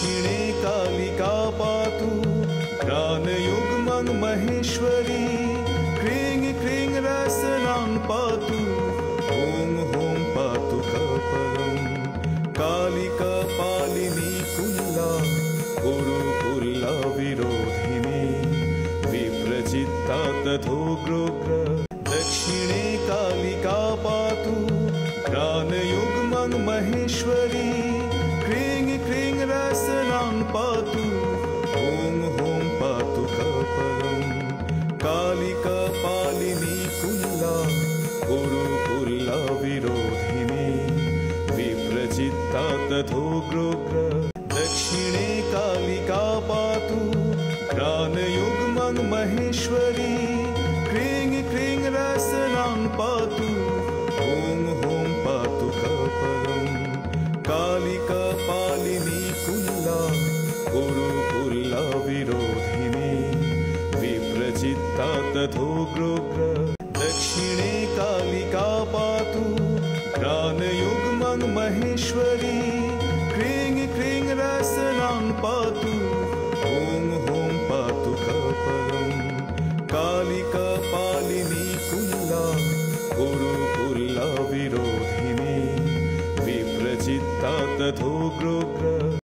दक्षिणे कालिका पातु प्राणयुग्मं महेश्वरी cream cream रसनां पातु ॐ ॐ पातु कपालं कालिका पालिनी कुल्ला गुरुकुल्ला विरोधिनी विप्रचित्ता तथोग्रोग्र दक्षिणे कालिका पातु प्राणयुग्मं महेश्वरी क्रीं क्रीं रसनां पातु ॐ ॐ पातु कपालं कालिका पालिनी कुल्ला गुरुकुल्ला विरोधिनी विप्रचित्ता तथोग्रोग्र दक्षिणे कालिका पातु प्राणयुग्मं महेश्वरी क्रीं क्रीं रसनां पातु ॐ ॐ पातु कपालं कालिका पालिनी कुल्ला गुरुकुल्ला विरोधिनी विप्रचित्ता तथोग्रोग्र दक्षिणे कालिका पातु प्राणयुग्मं महेश्वरी क्रीं क्रीं रसनां पातु ॐ ॐ पातु कपालं कालिका पालिनी कुल्ला गुरुकुल्ला विरोधिनी विप्रचित्ता तथोग्रोग्र